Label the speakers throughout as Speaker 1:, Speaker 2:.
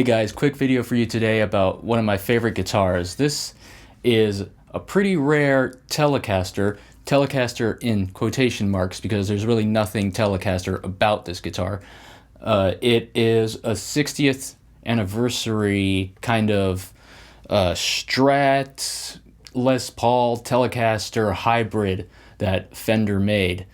Speaker 1: Hey guys, quick video for you today about one of my favorite guitars. This is a pretty rare Telecaster in quotation marks because there's really nothing Telecaster about this guitar. It is a 60th anniversary kind of Strat Les Paul Telecaster hybrid that Fender made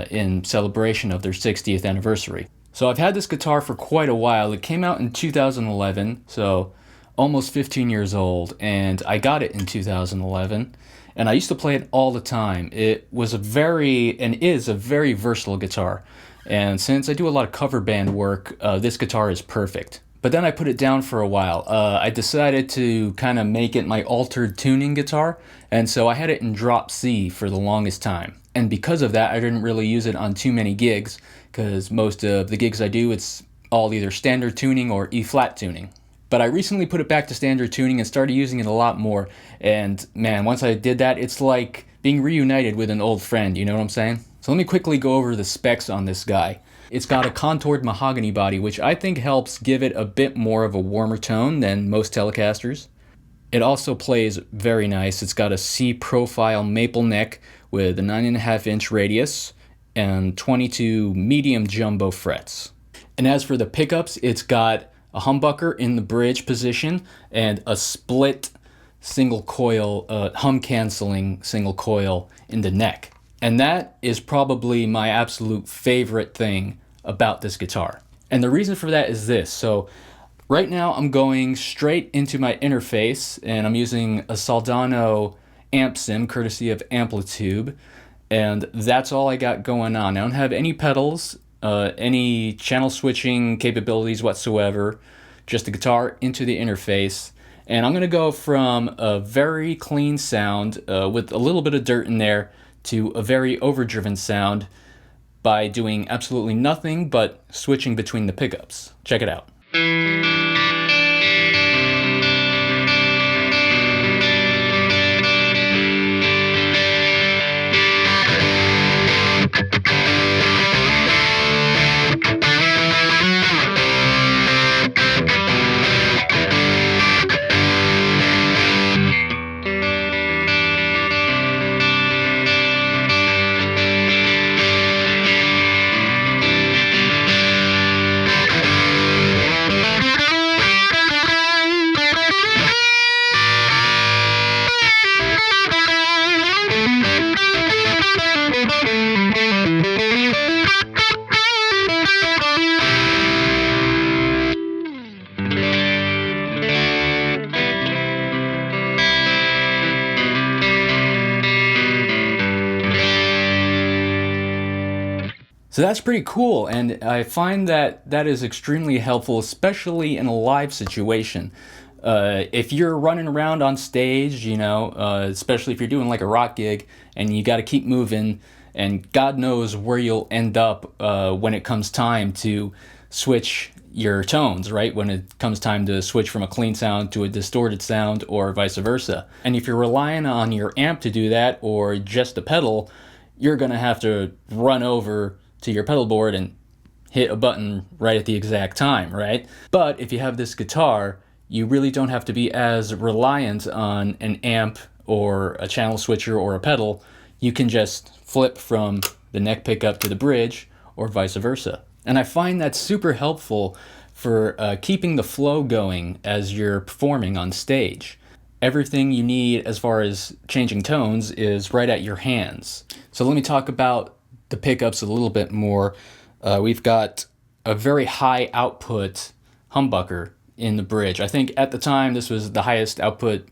Speaker 1: in celebration of their 60th anniversary. So I've had this guitar for quite a while. It came out in 2011, so almost 15 years old, and I got it in 2011, and I used to play it all the time. It was is a very versatile guitar, and since I do a lot of cover band work, this guitar is perfect. But then I put it down for a while. I decided to kind of make it my altered tuning guitar, and so I had it in drop C for the longest time. And because of that, I didn't really use it on too many gigs, because most of the gigs I do, it's all either standard tuning or E-flat tuning. But I recently put it back to standard tuning and started using it a lot more, and man, once I did that, it's like being reunited with an old friend, you know what I'm saying? So let me quickly go over the specs on this guy. It's got a contoured mahogany body, which I think helps give it a bit more of a warmer tone than most Telecasters. It also plays very nice. It's got a C profile maple neck with a 9.5-inch radius and 22 medium jumbo frets. And as for the pickups, it's got a humbucker in the bridge position and a split single coil, hum canceling single coil in the neck. And that is probably my absolute favorite thing about this guitar. And the reason for that is this. So right now I'm going straight into my interface, and I'm using a Soldano amp sim courtesy of Amplitude, and that's all I got going on. I don't have any pedals, any channel switching capabilities whatsoever, just the guitar into the interface. And I'm going to go from a very clean sound with a little bit of dirt in there to a very overdriven sound by doing absolutely nothing but switching between the pickups. Check it out. So that's pretty cool, and I find that that is extremely helpful, especially in a live situation. If you're running around on stage, you know, especially if you're doing like a rock gig and you got to keep moving, and God knows where you'll end up when it comes time to switch your tones, right? When it comes time to switch from a clean sound to a distorted sound or vice versa. And if you're relying on your amp to do that or just a pedal, you're going to have to run over to your pedal board and hit a button right at the exact time, right? But if you have this guitar, you really don't have to be as reliant on an amp or a channel switcher or a pedal. You can just flip from the neck pickup to the bridge or vice versa. And I find that super helpful for keeping the flow going as you're performing on stage. Everything you need as far as changing tones is right at your hands. So let me talk about the pickups a little bit more. We've got a very high output humbucker in the bridge. I think at the time this was the highest output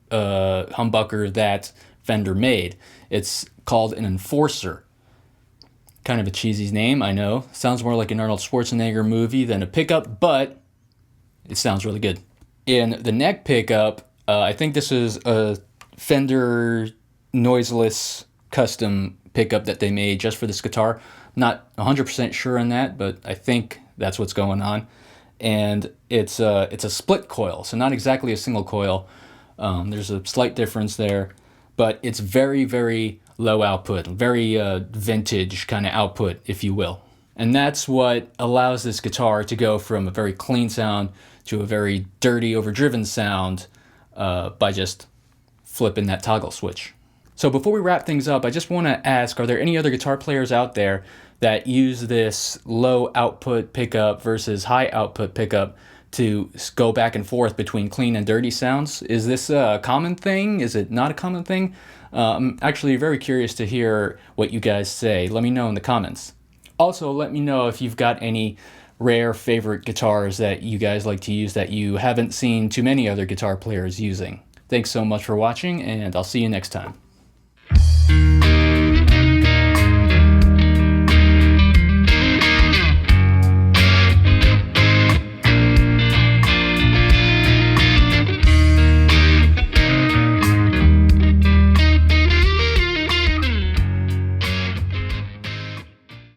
Speaker 1: humbucker that Fender made. It's called an Enforcer. Kind of a cheesy name, I know. Sounds more like an Arnold Schwarzenegger movie than a pickup, but it sounds really good. In the neck pickup, I think this is a Fender noiseless custom pickup that they made just for this guitar. Not 100% sure on that, but I think that's what's going on. And it's a split coil, so not exactly a single coil. There's a slight difference there, but it's very, very low output, very vintage kind of output, if you will. And that's what allows this guitar to go from a very clean sound to a very dirty, overdriven sound by just flipping that toggle switch. So before we wrap things up, I just want to ask, are there any other guitar players out there that use this low output pickup versus high output pickup to go back and forth between clean and dirty sounds? Is this a common thing? Is it not a common thing? I'm actually very curious to hear what you guys say. Let me know in the comments. Also, let me know if you've got any rare favorite guitars that you guys like to use that you haven't seen too many other guitar players using. Thanks so much for watching, and I'll see you next time.